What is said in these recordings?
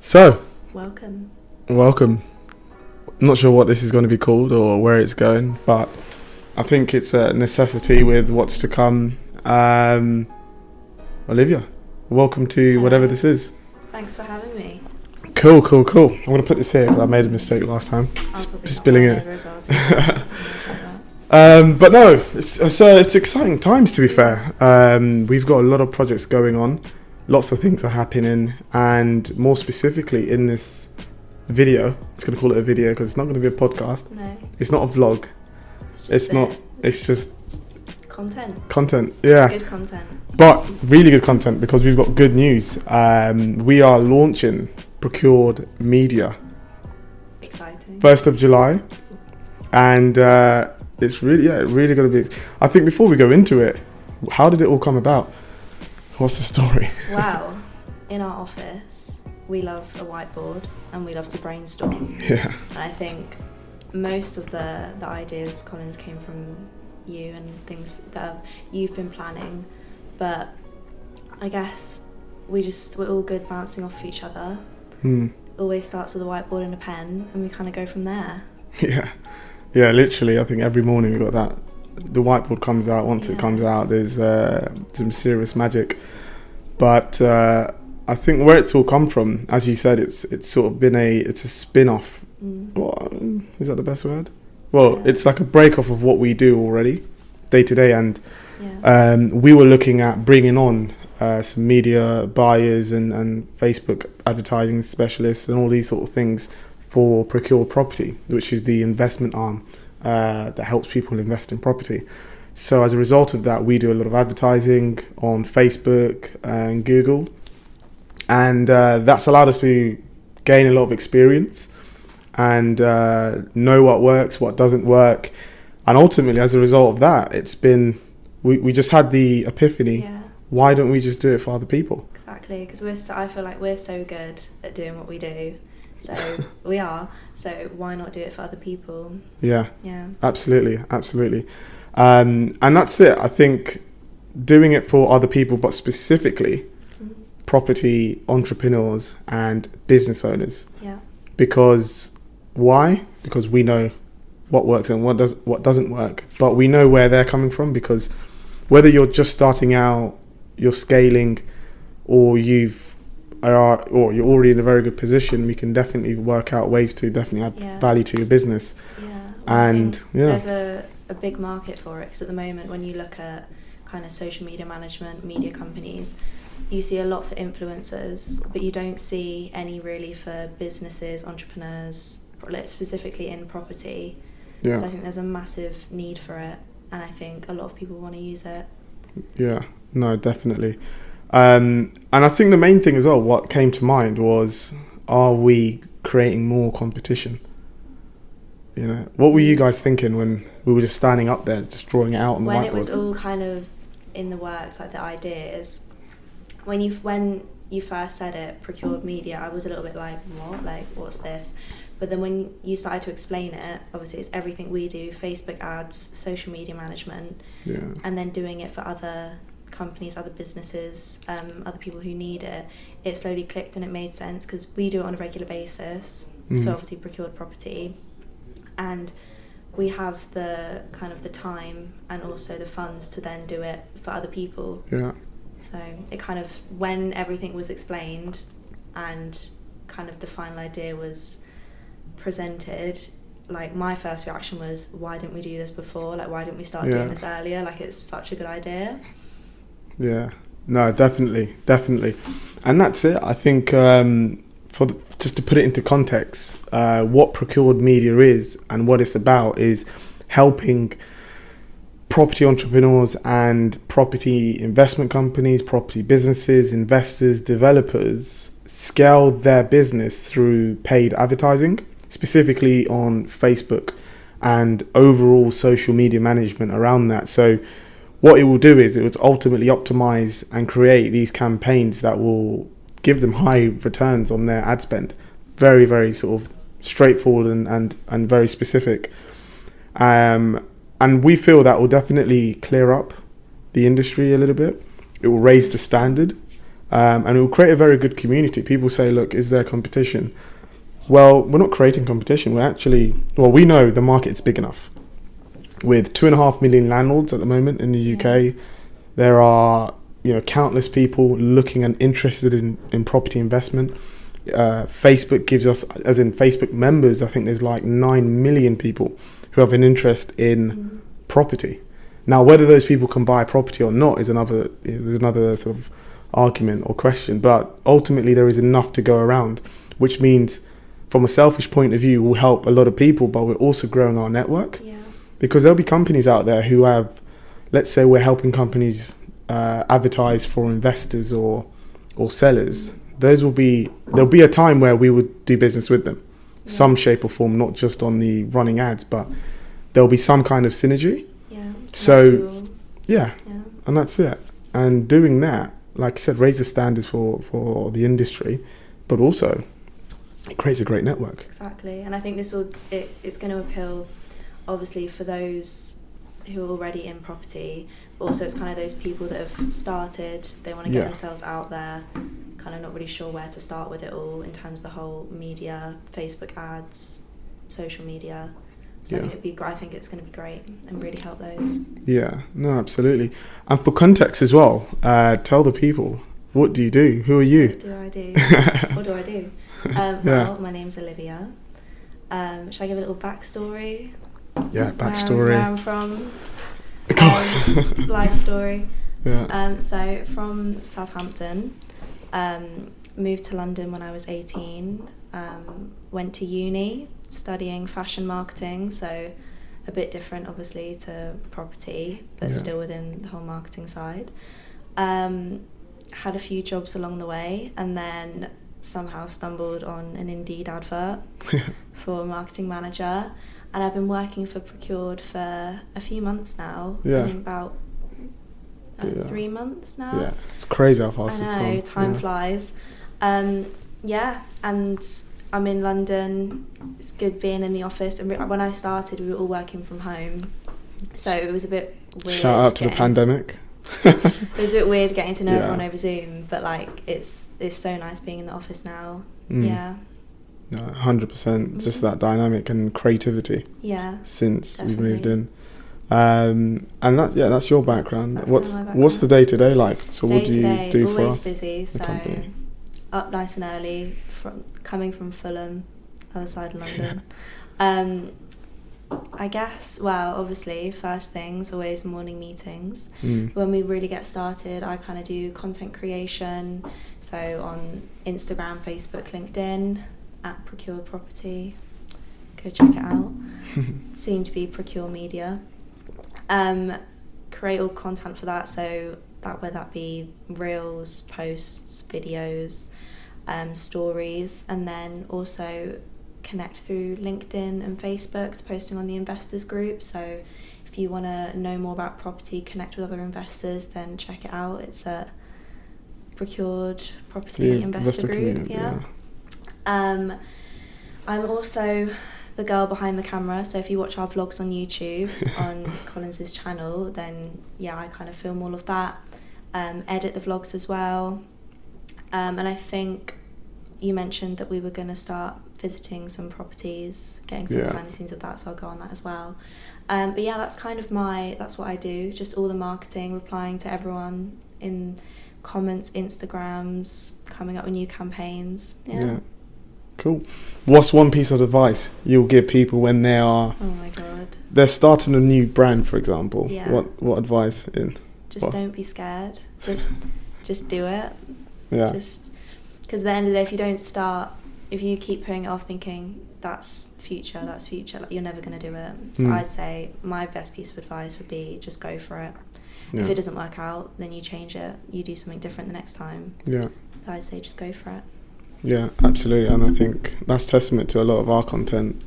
So, Welcome. welcome. Not sure what this is going to be called or where it's going, but I think it's a necessity with what's to come. Olivia, welcome to Hello. whatever this is. Thanks for having me. Cool. I'm going to put this here because I made a mistake last time. I'll probably Spilling knock it. mine over as well, too. Things like that. But no, it's exciting times, to be fair. We've got a lot of projects going on. Lots of things are happening, and more specifically in this video, it's going to call it a video because it's not going to be a podcast. No, It's not a vlog. it's It's not. It's just content. Yeah, Good content. but really good content because we've got good news. We are launching Procured Media Exciting. 1st of July, and it's really going to be. I think before we go into it, how did it all come about? What's the story? Wow. In our office, we love a whiteboard and we love to brainstorm. Yeah, And I think most of the ideas, Collins, came from you and things that you've been planning. But I guess we're all good bouncing off each other. Always starts with a whiteboard and a pen, and we kind of go from there. yeah. Literally, I think every morning we got that. The whiteboard comes out. Once it Yeah. comes out, there's some serious magic. But I think where it's all come from, as you said, it's sort of been it's a spin-off. Is that the best word? Well, Yeah. it's like a break-off of what we do already, day to day, and Yeah. we were looking at bringing on some media buyers and Facebook advertising specialists and all these sort of things for Procured Property, which is the investment arm that helps people invest in property. So as a result of that, we do a lot of advertising on Facebook and Google, and that's allowed us to gain a lot of experience and know what works, what doesn't work. And ultimately, as a result of that, it's been, we just had the epiphany. Yeah. Why don't we just do it for other people? Exactly, because I feel like we're so good at doing what we do. So we are. So why not do it for other people? Yeah, Yeah. absolutely. And that's it. I think doing it for other people, but specifically property entrepreneurs and business owners. Yeah. Because why? Because we know what works and what doesn't work. But we know where they're coming from, because whether you're just starting out, you're scaling, or you're already in a very good position, we can definitely work out ways to definitely add Yeah. value to your business. Yeah. And, I think yeah. there's a big market for it, because at the moment when you look at kind of social media management, media companies, you see a lot for influencers, but you don't see any really for businesses, entrepreneurs, specifically in property. Yeah. So I think there's a massive need for it, and I think a lot of people want to use it. Yeah, no, definitely. And I think the main thing as well, what came to mind was, are we creating more competition? You know, what were you guys thinking when we were just standing up there, just drawing it out on the When whiteboard? it was all kind of in the works, like the ideas, when you first said it, Procured Media, I was a little bit like, what? Like, what's this? But then when you started to explain it, obviously it's everything we do, Facebook ads, social media management, Yeah. and then doing it for other companies, other businesses, other people who need it. It slowly clicked and it made sense, because we do it on a regular basis for obviously Procured Property, and we have the kind of the time and also the funds to then do it for other people. Yeah. So it kind of, when everything was explained and kind of the final idea was presented, like my first reaction was, why didn't we do this before? Like, why didn't we start doing this earlier? Like, it's such a good idea. Yeah, no, definitely. And that's it. I think just to put it into context, what Procured Media is and what it's about is helping property entrepreneurs and property investment companies, property businesses, investors, developers scale their business through paid advertising, specifically on Facebook, and overall social media management around that. So what it will do is it will ultimately optimize and create these campaigns that will give them high returns on their ad spend. Very, very sort of straightforward and very specific. And we feel that will definitely clear up the industry a little bit. It will raise the standard. And it will create a very good community. People say, look, is there competition? Well, we're not creating competition. We know the market's big enough. With 2.5 million landlords at the moment in the UK, there are countless people looking and interested in property investment. Facebook gives us, as in Facebook members, I think there's like 9 million people who have an interest in property. Now, whether those people can buy property or not is another sort of argument or question. But ultimately, there is enough to go around, which means, from a selfish point of view, we'll help a lot of people, but we're also growing our network. Yeah. Because there'll be companies out there who have, let's say we're helping companies advertise for investors or sellers. There'll be a time where we would do business with them, some shape or form, not just on the running ads, but there'll be some kind of synergy. Yeah. So, and that's it. And doing that, like I said, raise the standards for the industry, but also it creates a great network. Exactly. And I think it's going to appeal, obviously, for those who are already in property, but also it's kind of those people that have started, they want to get themselves out there, kind of not really sure where to start with it all in terms of the whole media, Facebook ads, social media. So I think I think it's going to be great and really help those. Yeah, no, absolutely. And for context as well, tell the people, what do you do? Who are you? What do I do? What do I do? Well, my name's Olivia. Should I give a little backstory? Yeah, backstory. Where I'm from. Life story. Yeah. So from Southampton, moved to London when I was 18. Went to uni studying fashion marketing, so a bit different obviously to property, but still within the whole marketing side. Had a few jobs along the way, and then somehow stumbled on an Indeed advert for a marketing manager, and I've been working for Procured for a few months now. I think about 3 months now. Yeah, it's crazy how fast it's gone. I know, time flies. And I'm in London. It's good being in the office. And when I started, we were all working from home, so it was a bit weird. Shout out to the pandemic. It was a bit weird getting to know everyone over Zoom, but like it's so nice being in the office now. Yeah. No, 100%. Just that dynamic and creativity. Yeah. Since definitely. we've moved in. And that's your background. That's what's the day to day like? So what do you do for us? Always busy. So up nice and early, coming from Fulham, other side of London. I guess, well, obviously, first things, always morning meetings. When we really get started, I kind of do content creation. So on Instagram, Facebook, LinkedIn, at Procured Property. Go check it out. Soon to be Procured Media. Create all content for that, so whether that be reels, posts, videos, stories, and then also connect through LinkedIn and Facebook, posting on the investors group. So if you want to know more about property, connect with other investors, then check it out. It's a Procured Property Investor Group. I'm also the girl behind the camera, so if you watch our vlogs on YouTube on Collins's channel, then I kind of film all of that, edit the vlogs as well, and I think you mentioned that we were going to start visiting some properties, getting some behind the scenes of that, so I'll go on that as well. But that's kind of that's what I do, just all the marketing, replying to everyone in comments, Instagrams, coming up with new campaigns. Cool. What's one piece of advice you'll give people when they are... Oh my God. They're starting a new brand, for example. Yeah. What advice? Don't be scared. Just do it. Yeah. Just... Because at the end of the day, if you don't start, if you keep putting it off thinking, that's future, like, you're never going to do it. So I'd say my best piece of advice would be just go for it. Yeah. If it doesn't work out, then you change it. You do something different the next time. Yeah. But I'd say just go for it. Yeah, absolutely. And I think that's testament to a lot of our content.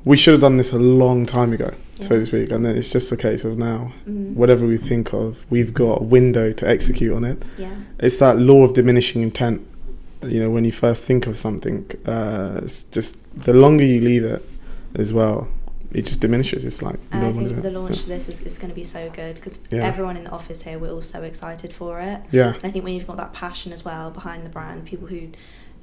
We should have done this a long time ago, so to speak. And then it's just a case of now, whatever we think of, we've got a window to execute on it. Yeah. It's that law of diminishing intent. When you first think of something, it's just the longer you leave it as well, it just diminishes. It's like, and no I one think is the it. launch Yeah. to this is going to be so good because Yeah. everyone in the office here, we're all so excited for it. Yeah. And I think when you've got that passion as well behind the brand, people who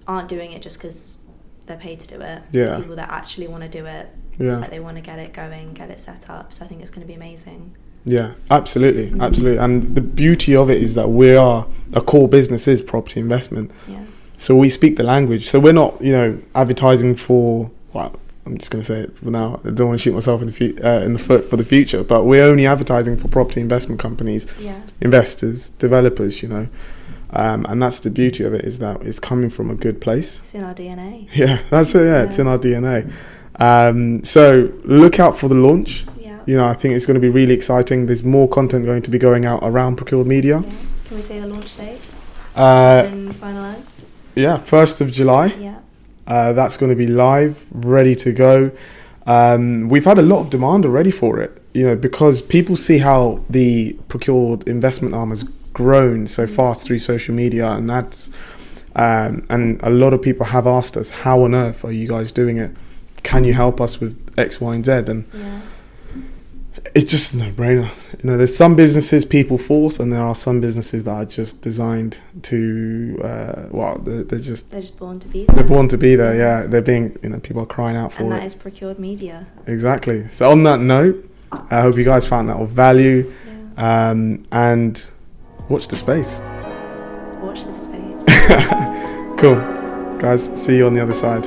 aren't doing it just because they're paid to do it, Yeah. people that actually want to do it, Yeah. like they want to get it going, get it set up. So I think it's going to be amazing. Yeah, absolutely, absolutely. And the beauty of it is that we are, a core business is property investment. Yeah. So we speak the language. So we're not, advertising for, well, I'm just going to say it for now. I don't want to shoot myself in the foot for the future, but we're only advertising for property investment companies, Yeah. investors, developers, and that's the beauty of it, is that it's coming from a good place. It's in our DNA. Yeah, that's it. Yeah, it's in our DNA. So look out for the launch. Yeah. I think it's going to be really exciting. There's more content going to be going out around Procured Media. Yeah. Can we say the launch date? Uh, Has that been finalised? Yeah, 1st of July. Yeah. That's going to be live, ready to go. We've had a lot of demand already for it, because people see how the Procured investment arm has grown so fast through social media and ads. And a lot of people have asked us, how on earth are you guys doing it? Can you help us with X, Y, and Z? And Yeah. it's just a no-brainer. There's some businesses people force, and there are some businesses that are just designed to, they're just born to be there. they're born to be there. Yeah, they're being, people are crying out for And it. that is Procured Media. Exactly. So on that note, I hope you guys found that of value, Yeah. and watch the space. Watch this space. Cool, guys. See you on the other side.